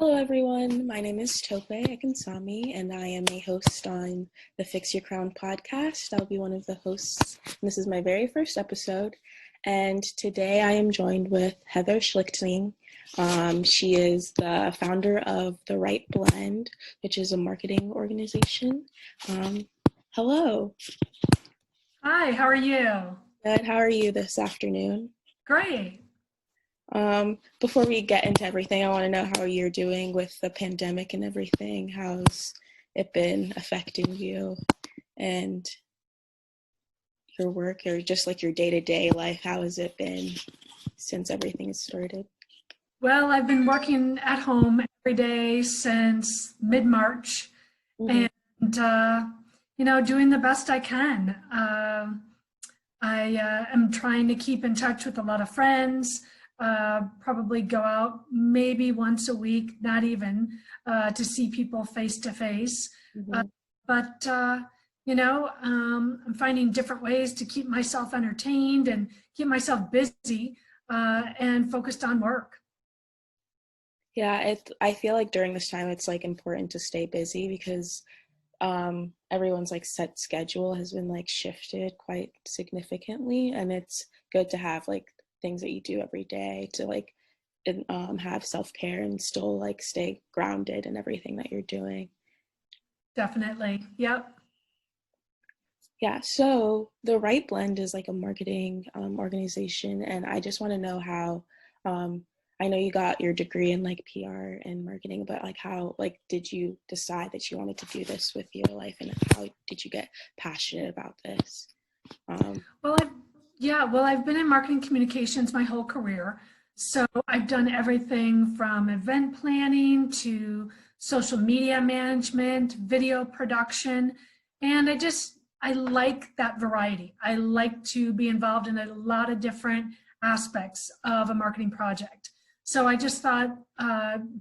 Hello everyone, my name is Tope Ekunsanmi and I am a host on the Fix Your Crown podcast. I'll be one of the hosts. This is my very first episode, and today I am joined with Heather Schlichting. She is the founder of the Wright Blend, which is a marketing organization. Hello. Hi, how are you? Good, how are you this afternoon? Great. Before we get into everything, I want to know how you're doing with the pandemic and everything. How's it been affecting you and your work, or just like your day-to-day life? How has it been since everything has started? Well, I've been working at home every day since mid-March and, doing the best I can. I am trying to keep in touch with a lot of friends, probably go out maybe once a week, not even, to see people face to face. But I'm finding different ways to keep myself entertained and keep myself busy and focused on work. Yeah, I feel like during this time it's like important to stay busy because everyone's like set schedule has been like shifted quite significantly, and it's good to have like things that you do every day to like have self-care and still like stay grounded in everything that you're doing. Definitely. Yep. Yeah, so the Right Blend is like a marketing organization, and I just want to know how I know you got your degree in like PR and marketing, but like how like did you decide that you wanted to do this with your life, and how did you get passionate about this? Well, I've been in marketing communications my whole career. So I've done everything from event planning to social media management, video production, and I like that variety. I like to be involved in a lot of different aspects of a marketing project. So I just thought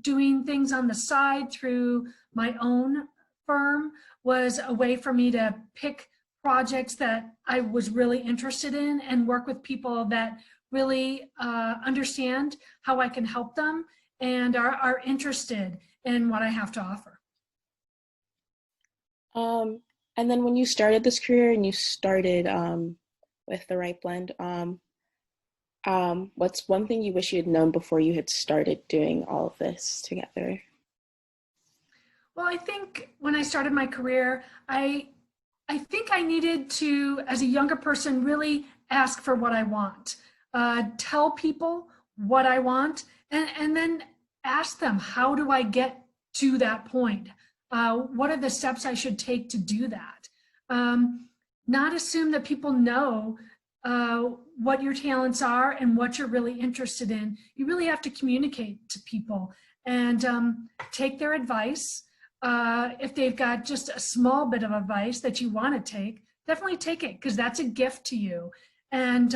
doing things on the side through my own firm was a way for me to pick projects that I was really interested in and work with people that really understand how I can help them and are interested in what I have to offer. And then when you started this career and you started with the Right Blend, what's one thing you wish you had known before you had started doing all of this together? Well, I think when I started my career, I think I needed to, as a younger person, really ask for what I want, tell people what I want, and then ask them, how do I get to that point? What are the steps I should take to do that? Not assume that people know what your talents are and what you're really interested in. You really have to communicate to people and take their advice. If they've got just a small bit of advice that you want to take, definitely take it, because that's a gift to you. And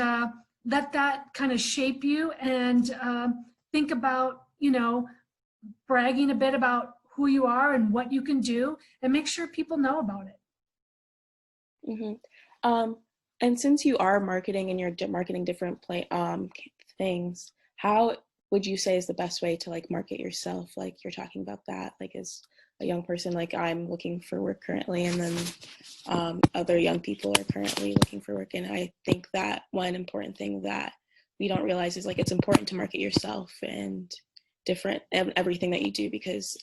let that kind of shape you, and think about, bragging a bit about who you are and what you can do, and make sure people know about it. And since you are marketing and you're marketing different things, how would you say is the best way to like market yourself? Like you're talking about that, like as a young person, like I'm looking for work currently, and then other young people are currently looking for work. And I think that one important thing that we don't realize is like it's important to market yourself and everything that you do, because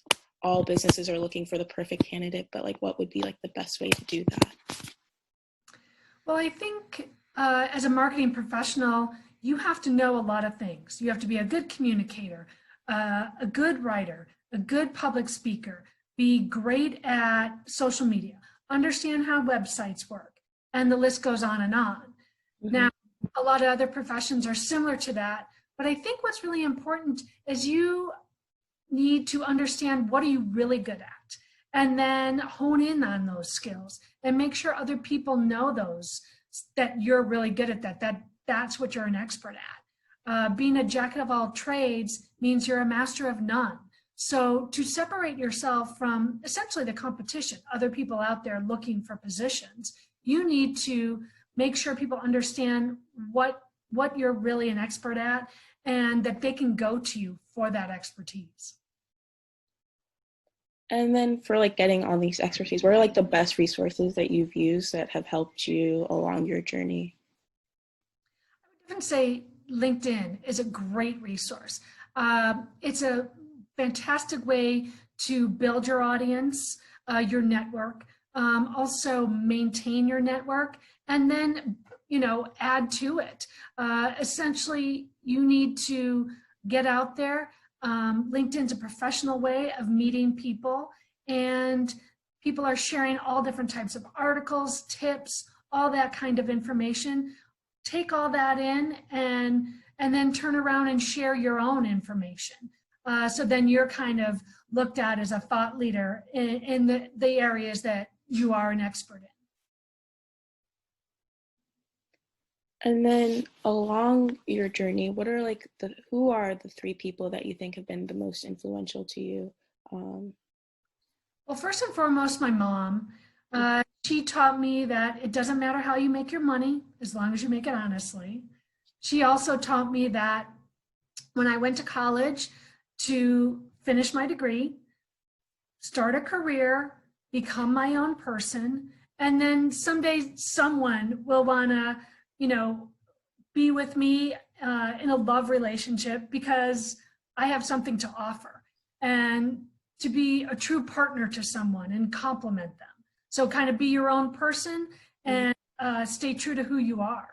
all businesses are looking for the perfect candidate, but like what would be like the best way to do that? Well, I think as a marketing professional, you have to know a lot of things. You have to be a good communicator, a good writer, a good public speaker, be great at social media, understand how websites work, and the list goes on and on. Now, a lot of other professions are similar to that, but I think what's really important is you need to understand what are you really good at, and then hone in on those skills and make sure other people know those, that you're really good at that's what you're an expert at. Being a jack of all trades means you're a master of none. So to separate yourself from essentially the competition, other people out there looking for positions, you need to make sure people understand what you're really an expert at, and that they can go to you for that expertise. And then for like getting all these expertise, what are like the best resources that you've used that have helped you along your journey? I would even say LinkedIn is a great resource. It's a fantastic way to build your audience, your network, also maintain your network, and then add to it. Essentially, you need to get out there. LinkedIn's a professional way of meeting people, and people are sharing all different types of articles, tips, all that kind of information. Take all that in and then turn around and share your own information. So then you're kind of looked at as a thought leader in the areas that you are an expert in. And then along your journey, what are like who are the three people that you think have been the most influential to you? Well, first and foremost, my mom. She taught me that it doesn't matter how you make your money as long as you make it honestly. She also taught me that when I went to college to finish my degree, start a career, become my own person, and then someday someone will want to, be with me in a love relationship because I have something to offer, and to be a true partner to someone and complement them. So kind of be your own person and stay true to who you are.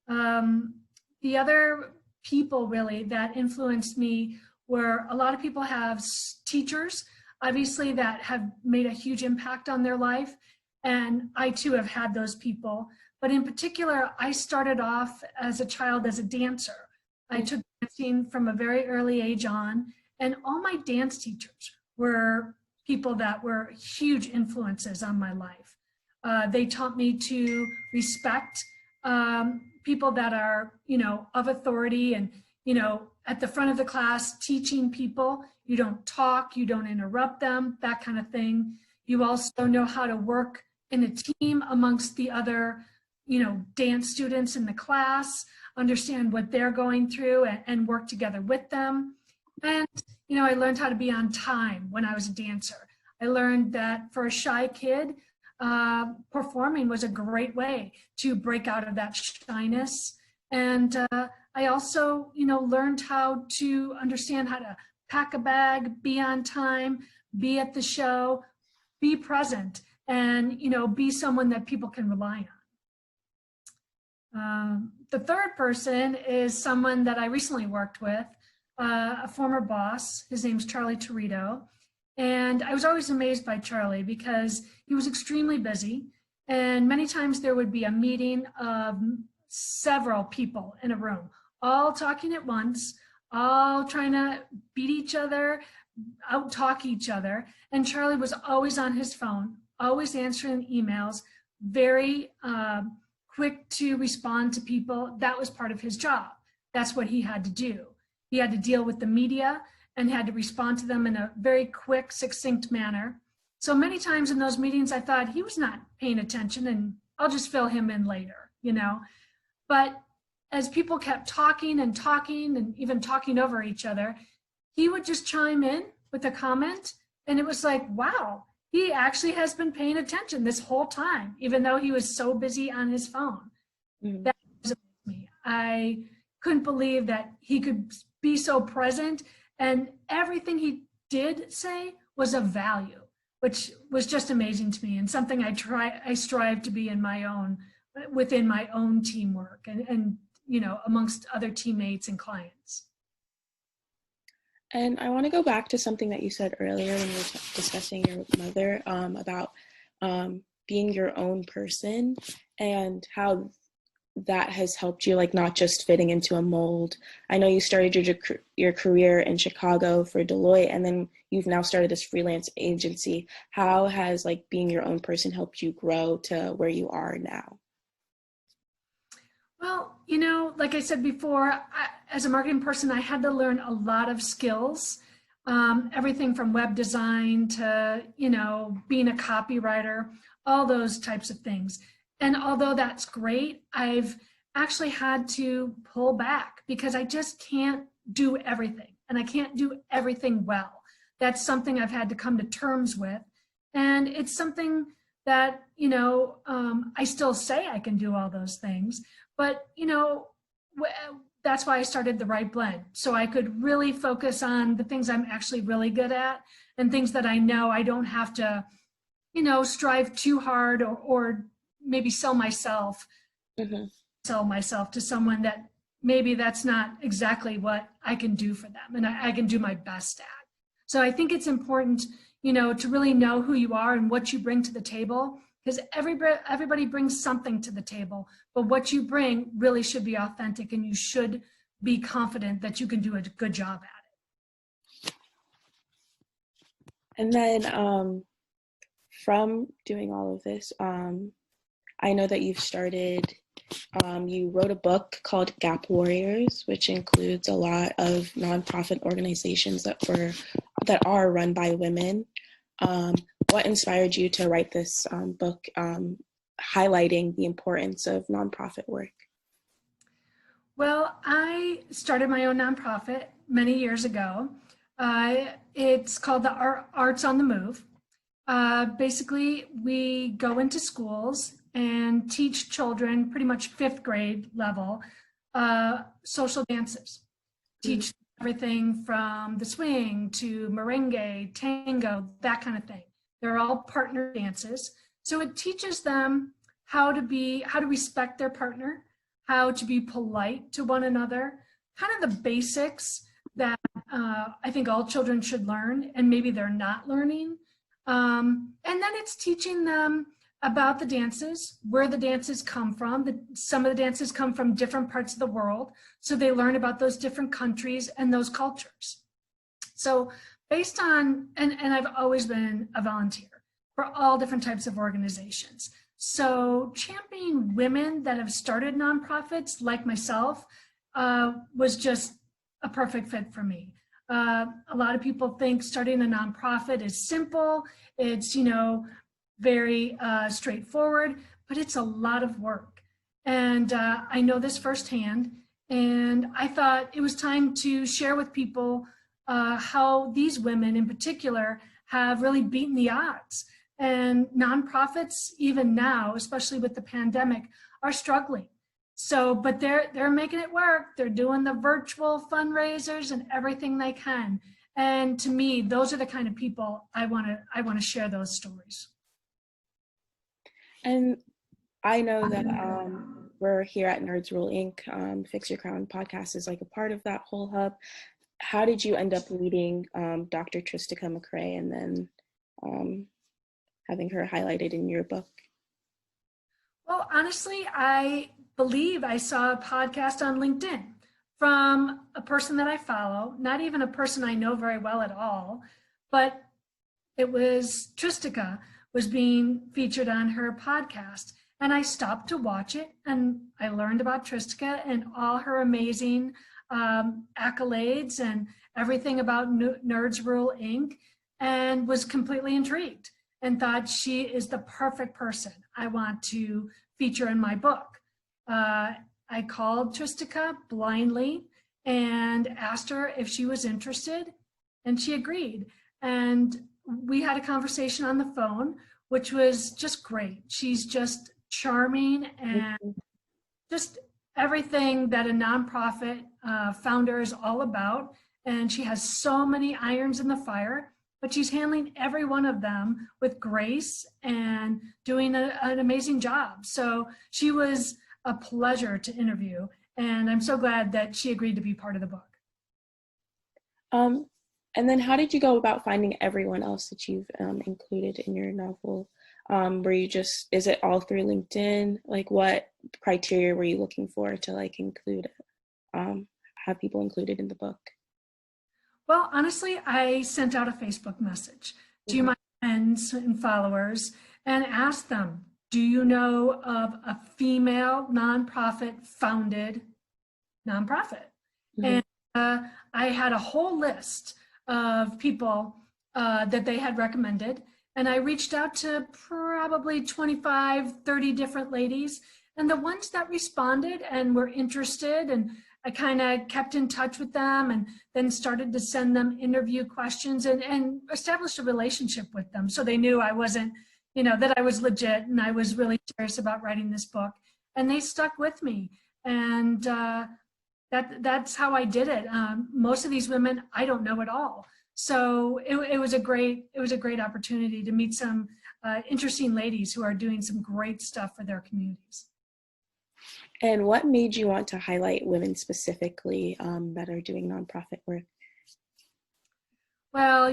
The other people really that influenced me were a lot of people have teachers, obviously, that have made a huge impact on their life. And I too have had those people. But in particular, I started off as a child as a dancer. I took dancing from a very early age on, and all my dance teachers were people that were huge influences on my life. They taught me to respect people that are, of authority and, at the front of the class teaching people. You don't talk, you don't interrupt them, that kind of thing. You also know how to work in a team amongst the other, dance students in the class, understand what they're going through and work together with them. And, I learned how to be on time when I was a dancer. I learned that for a shy kid, performing was a great way to break out of that shyness. And I also, learned how to understand how to pack a bag, be on time, be at the show, be present, and, be someone that people can rely on. The third person is someone that I recently worked with, a former boss. His name's Charlie Torito. And I was always amazed by Charlie because he was extremely busy. And many times there would be a meeting of several people in a room, all talking at once, all trying to beat each other, out-talk each other. And Charlie was always on his phone, always answering emails, very quick to respond to people. That was part of his job. That's what he had to do. He had to deal with the media and had to respond to them in a very quick, succinct manner. So many times in those meetings, I thought he was not paying attention and I'll just fill him in later, But as people kept talking and even talking over each other, he would just chime in with a comment. And it was like, wow, he actually has been paying attention this whole time, even though he was so busy on his phone. That was me. I couldn't believe that he could be so present, and everything he did say was of value, which was just amazing to me, and something I strive to be within my own teamwork and amongst other teammates and clients. And I want to go back to something that you said earlier when you were discussing your mother about being your own person and how that has helped you, like not just fitting into a mold. I know you started your career in Chicago for Deloitte, and then you've now started this freelance agency. How has like being your own person helped you grow to where you are now? Well, like I said before, as a marketing person, I had to learn a lot of skills, everything from web design to, being a copywriter, all those types of things. And although that's great, I've actually had to pull back because I just can't do everything, and I can't do everything well. That's something I've had to come to terms with. And it's something that, I still say I can do all those things, but, that's why I started the Right Blend. So I could really focus on the things I'm actually really good at and things that I know I don't have to, strive too hard or maybe sell myself to someone that maybe that's not exactly what I can do for them and I can do my best at. So I think it's important, to really know who you are and what you bring to the table, because everybody brings something to the table, but what you bring really should be authentic and you should be confident that you can do a good job at it. And then from doing all of this, I know that you've started, you wrote a book called Gap Warriors, which includes a lot of nonprofit organizations that are run by women. What inspired you to write this book, highlighting the importance of nonprofit work? Well, I started my own nonprofit many years ago. It's called the Arts on the Move. Basically, we go into schools and teach children, pretty much fifth grade level, social dances. Teach everything from the swing to merengue, tango, that kind of thing. They're all partner dances. So it teaches them how to respect their partner, how to be polite to one another, kind of the basics that I think all children should learn, and maybe they're not learning. And then it's teaching them about the dances, where the dances come from. Some of the dances come from different parts of the world, so they learn about those different countries and those cultures. So based on, and I've always been a volunteer for all different types of organizations. So championing women that have started nonprofits like myself was just a perfect fit for me. A lot of people think starting a nonprofit is simple. It's, very straightforward, but it's a lot of work. And I know this firsthand. And I thought it was time to share with people how these women in particular have really beaten the odds. And nonprofits, even now, especially with the pandemic, are struggling. So, but they're making it work. They're doing the virtual fundraisers and everything they can. And to me, those are the kind of people I want to share those stories. And I know that we're here at Nerds Rule Inc. Fix Your Crown podcast is like a part of that whole hub. How did you end up leading Dr. Tristaca McCray and then having her highlighted in your book? Well, honestly, I believe I saw a podcast on LinkedIn from a person that I follow, not even a person I know very well at all, but it was Tristaca was being featured on her podcast. And I stopped to watch it and I learned about Tristaca and all her amazing accolades and everything about Nerds Rule Inc. and was completely intrigued and thought she is the perfect person I want to feature in my book. I called Tristaca blindly and asked her if she was interested, and she agreed. And we had a conversation on the phone, which was just great. She's just charming and just everything that a nonprofit founder is all about. And she has so many irons in the fire, but she's handling every one of them with grace and doing an amazing job. So she was a pleasure to interview. And I'm so glad that she agreed to be part of the book. And then how did you go about finding everyone else that you've included in your novel? Is it all through LinkedIn? Like what criteria were you looking for to like include, have people included in the book? Well, honestly, I sent out a Facebook message to my friends and followers and asked them, do you know of a female nonprofit founded nonprofit? And I had a whole list of people that they had recommended. And I reached out to probably 25, 30 different ladies. And the ones that responded and were interested, and I kind of kept in touch with them and then started to send them interview questions and established a relationship with them. So they knew I wasn't, that I was legit and I was really serious about writing this book. And they stuck with me. And that's how I did it. Most of these women, I don't know at all. So it was a great opportunity to meet some interesting ladies who are doing some great stuff for their communities. And what made you want to highlight women specifically that are doing nonprofit work? Well,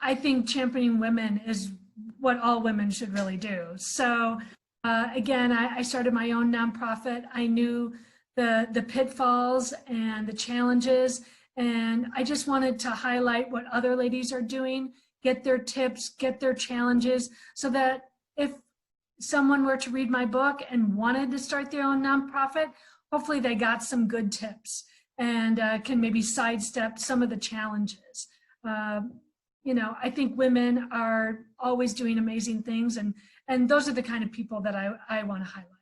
I think championing women is what all women should really do. So again, I started my own nonprofit. I knew the pitfalls and the challenges, and I just wanted to highlight what other ladies are doing, get their tips, get their challenges, so that if someone were to read my book and wanted to start their own nonprofit, hopefully they got some good tips and can maybe sidestep some of the challenges. I think women are always doing amazing things, and those are the kind of people that I want to highlight.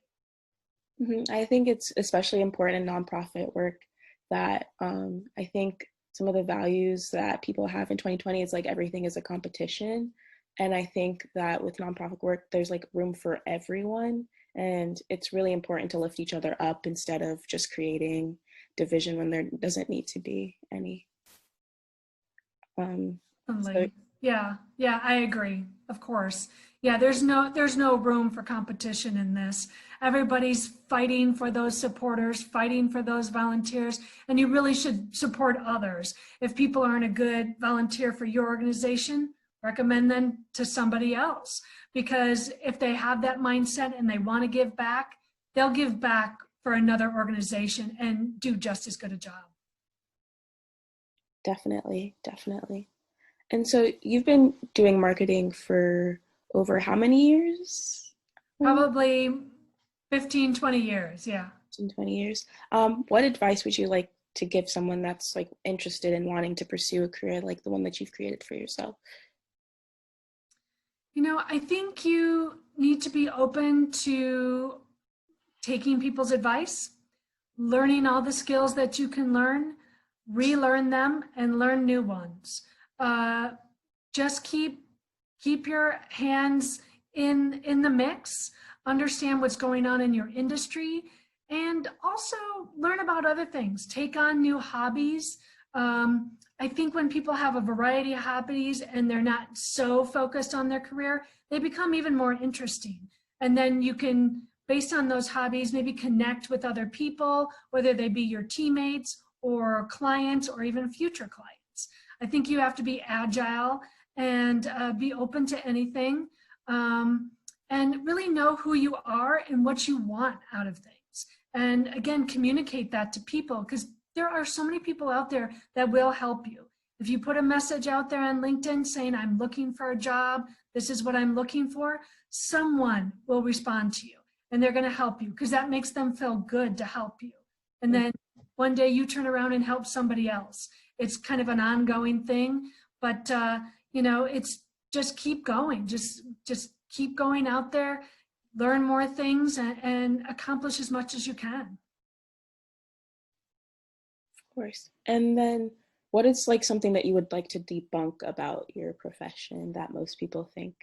Mm-hmm. I think it's especially important in nonprofit work that I think some of the values that people have in 2020 is like everything is a competition. And I think that with nonprofit work, there's like room for everyone. And it's really important to lift each other up instead of just creating division when there doesn't need to be any. So, yeah, I agree. Of course. Yeah, there's no room for competition in this. Everybody's fighting for those supporters, fighting for those volunteers, and you really should support others. If people aren't a good volunteer for your organization, recommend them to somebody else, because if they have that mindset and they want to give back, they'll give back for another organization and do just as good a job. definitely. And so you've been doing marketing for over how many years? Probably 15, 20 years. Yeah. 20 years. What advice would you like to give someone that's like interested in wanting to pursue a career like the one that you've created for yourself? I think you need to be open to taking people's advice, learning all the skills that you can learn, relearn them, and learn new ones. Just keep your hands in the mix, understand what's going on in your industry, and also learn about other things. Take on new hobbies. I think when people have a variety of hobbies and they're not so focused on their career, they become even more interesting. And then you can, based on those hobbies, maybe connect with other people, whether they be your teammates or clients or even future clients. I think you have to be agile and be open to anything, and really know who you are and what you want out of things. And again, communicate that to people, because there are so many people out there that will help you. If you put a message out there on LinkedIn saying, I'm looking for a job, this is what I'm looking for, someone will respond to you and they're going to help you, because that makes them feel good to help you. And then one day you turn around and help somebody else. It's kind of an ongoing thing, but it's just keep going, just keep going out there, learn more things, and accomplish as much as you can. Of course. And then what is like something that you would like to debunk about your profession that most people think?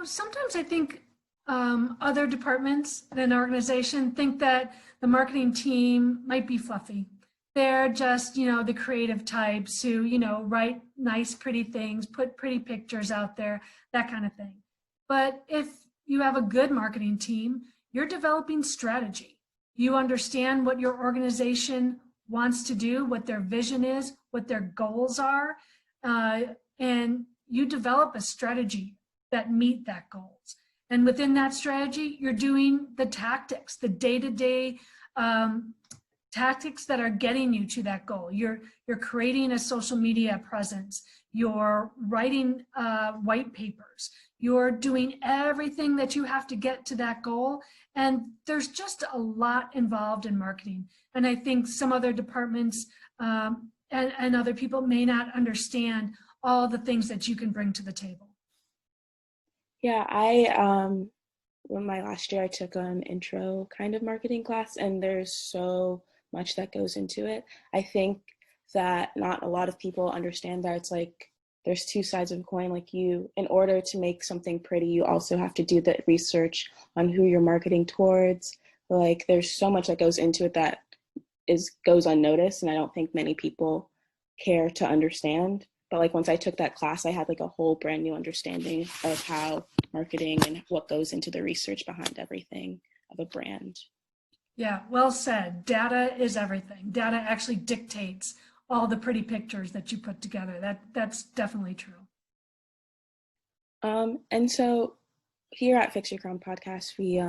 Sometimes I think other departments in an organization think that the marketing team might be fluffy. They're just, the creative types who, write nice, pretty things, put pretty pictures out there, that kind of thing. But if you have a good marketing team, you're developing strategy. You understand what your organization wants to do, what their vision is, what their goals are, and you develop a strategy that meet that goals. And within that strategy, you're doing the tactics, the day-to-day tactics that are getting you to that goal. You're creating a social media presence. You're writing white papers. You're doing everything that you have to get to that goal. And there's just a lot involved in marketing. And I think some other departments and other people may not understand all the things that you can bring to the table. Yeah, I when my last year I took an intro kind of marketing class, and there's so much that goes into it. I think that not a lot of people understand that it's like there's two sides of a coin. Like, you, in order to make something pretty, you also have to do the research on who you're marketing towards. Like, there's so much that goes into it that goes unnoticed, and I don't think many people care to understand. But like, once I took that class, I had like a whole brand new understanding of how marketing and what goes into the research behind everything of a brand. Yeah, well said. Data is everything. Data actually dictates all the pretty pictures that you put together. That's definitely true. And so here at Fix Your Crown podcast, we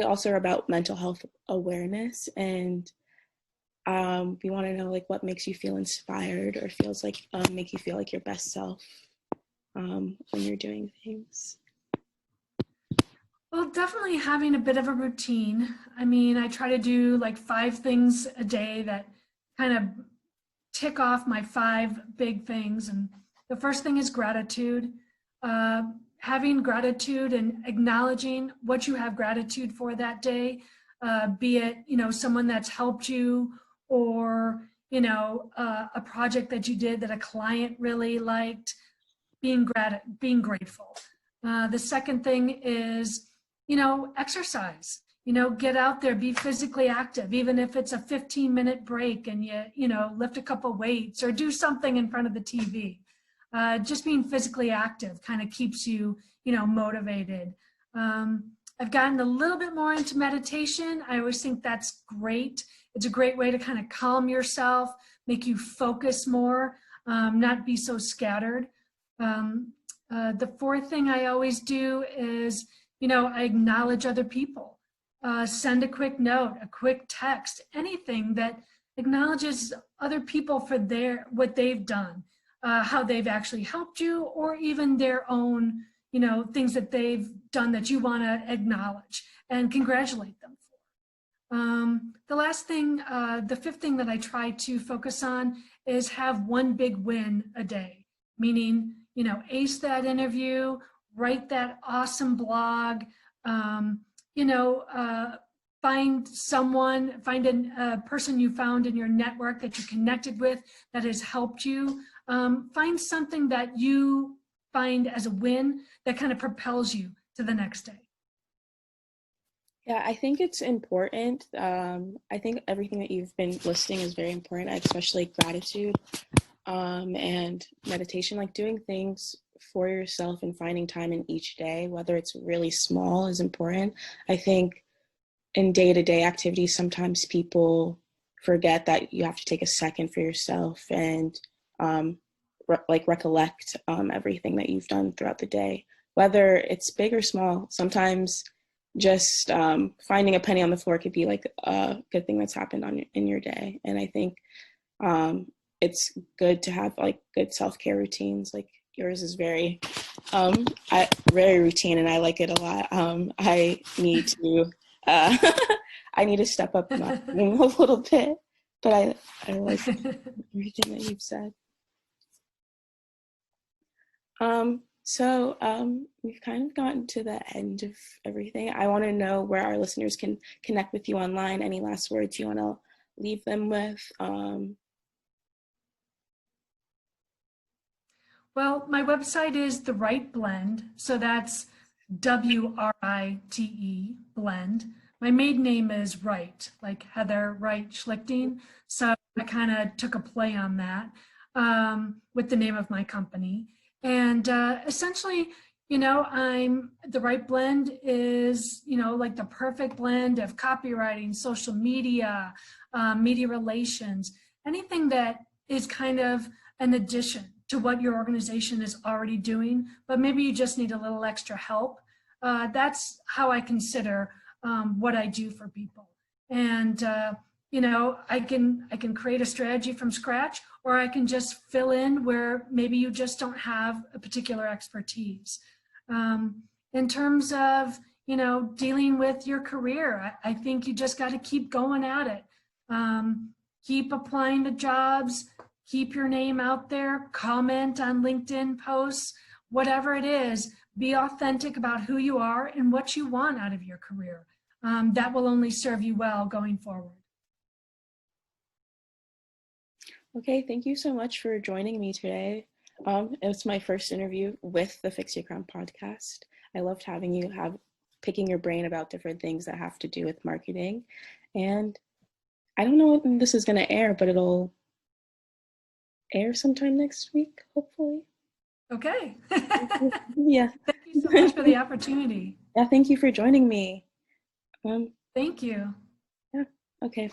also are about mental health awareness, and we want to know like what makes you feel inspired or feels like make you feel like your best self when you're doing things. Well, definitely having a bit of a routine. I mean, I try to do like 5 things a day that kind of tick off my 5 big things. And the first thing is gratitude. Having gratitude and acknowledging what you have gratitude for that day, be it, someone that's helped you, or, a project that you did that a client really liked, being grateful. The second thing is, exercise. Get out there, be physically active, even if it's a 15-minute break and you lift a couple weights or do something in front of the TV. Just being physically active kind of keeps you, motivated. I've gotten a little bit more into meditation. I always think that's great. It's a great way to kind of calm yourself, make you focus more, not be so scattered. The fourth thing I always do is, I acknowledge other people. Send a quick note, a quick text, anything that acknowledges other people for what they've done, how they've actually helped you, or even their own, things that they've done that you want to acknowledge and congratulate them for. The last thing, the fifth thing that I try to focus on is have one big win a day, meaning, ace that interview, write that awesome blog, find a person you found in your network that you connected with that has helped you. Find something that you find as a win that kind of propels you to the next day. Yeah, I think it's important. I think everything that you've been listing is very important, especially gratitude and meditation, like doing things for yourself and finding time in each day, whether it's really small, is important. I think in day-to-day activities, sometimes people forget that you have to take a second for yourself and recollect everything that you've done throughout the day, whether it's big or small. Sometimes just finding a penny on the floor could be like a good thing that's happened in your day. And I think it's good to have like good self-care routines. Like yours is very routine, and I like it a lot. I need to I need to step up my game a little bit, but I like everything that you've said. So we've kind of gotten to the end of everything. I want to know where our listeners can connect with you online. Any last words you want to leave them with? Well, my website is The Wright Blend, so that's WRITE blend. My maiden name is Wright, like Heather Wright Schlichting, so I kind of took a play on that with the name of my company. And essentially, The Wright Blend is, like the perfect blend of copywriting, social media, media relations, anything that is kind of an addition to what your organization is already doing, but maybe you just need a little extra help. That's how I consider what I do for people. And, I can create a strategy from scratch, or I can just fill in where maybe you just don't have a particular expertise. In terms of, dealing with your career, I think you just got to keep going at it. Keep applying to jobs, keep your name out there, comment on LinkedIn posts, whatever it is, Be authentic about who you are and what you want out of your career. That will only serve you well going forward. Okay, thank you so much for joining me today. It was my first interview with the Fix Your Crown podcast. I loved having you, picking your brain about different things that have to do with marketing. And I don't know when this is going to air, but it'll air sometime next week, hopefully. Okay. Yeah. Thank you so much for the opportunity. Yeah, thank you for joining me. Thank you. Yeah, okay.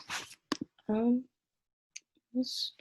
Let's